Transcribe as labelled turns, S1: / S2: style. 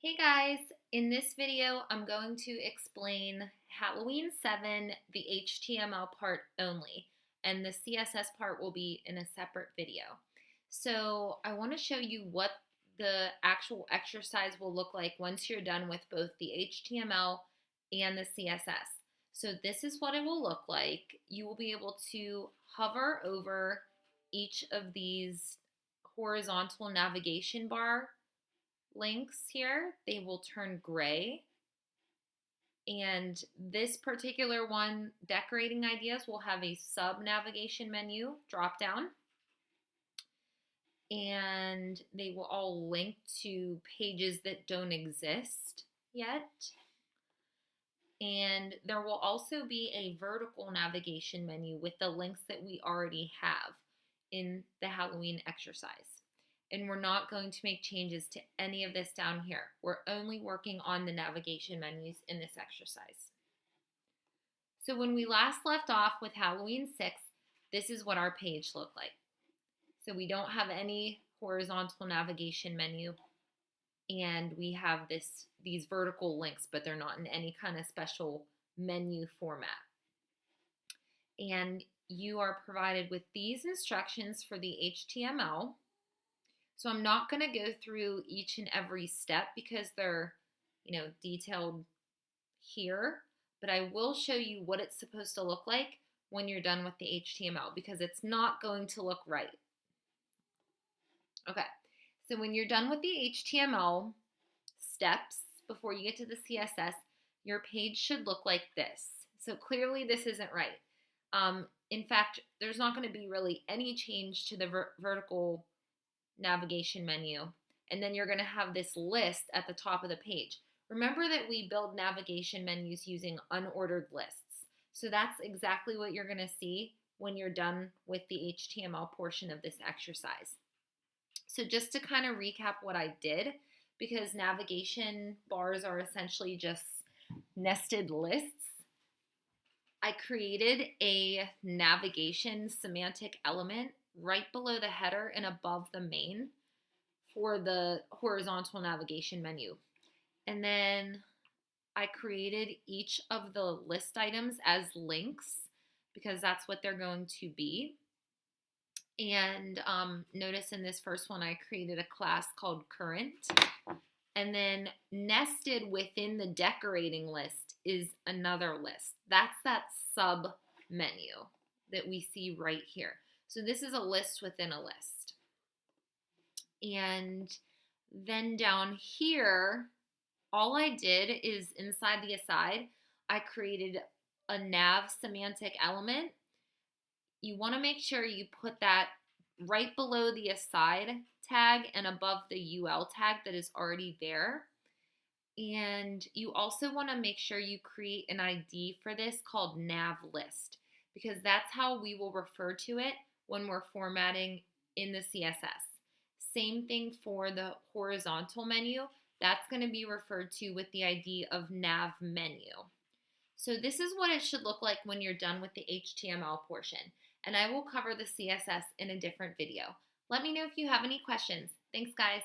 S1: Hey guys, in this video I'm going to explain Halloween 7, the HTML part only, and the CSS part will be in a separate video. So I want to show you what the actual exercise will look like once you're done with both the HTML and the CSS. So this is what it will look like. You will be able to hover over each of these horizontal navigation bar links here. They will turn gray. And this particular one, decorating ideas, will have a sub navigation menu drop down. And they will all link to pages that don't exist yet. And there will also be a vertical navigation menu with the links that we already have in the Halloween exercise. And we're not going to make changes to any of this down here. We're only working on the navigation menus in this exercise. So when we last left off with Halloween 6, this is what our page looked like. So we don't have any horizontal navigation menu, and we have these vertical links, but they're not in any kind of special menu format. And you are provided with these instructions for the HTML. So I'm not going to go through each and every step because they're, detailed here, but I will show you what it's supposed to look like when you're done with the HTML because it's not going to look right. Okay, so when you're done with the HTML steps before you get to the CSS, your page should look like this. So clearly this isn't right. In fact, there's not going to be really any change to the vertical navigation menu, and then you're going to have this list at the top of the page. Remember that we build navigation menus using unordered lists. So that's exactly what you're going to see when you're done with the HTML portion of this exercise. So just to kind of recap what I did, because navigation bars are essentially just nested lists, I created a navigation semantic element right below the header and above the main for the horizontal navigation menu. And then I created each of the list items as links because that's what they're going to be. And notice in this first one, I created a class called current. And then nested within the decorating list is another list. That's that sub menu that we see right here. So this is a list within a list. And then down here, all I did is inside the aside, I created a nav semantic element. You want to make sure you put that right below the aside tag and above the UL tag that is already there. And you also want to make sure you create an ID for this called nav list because that's how we will refer to it when we're formatting in the CSS. Same thing for the horizontal menu. That's going to be referred to with the ID of nav menu. So this is what it should look like when you're done with the HTML portion. And I will cover the CSS in a different video. Let me know if you have any questions. Thanks, guys.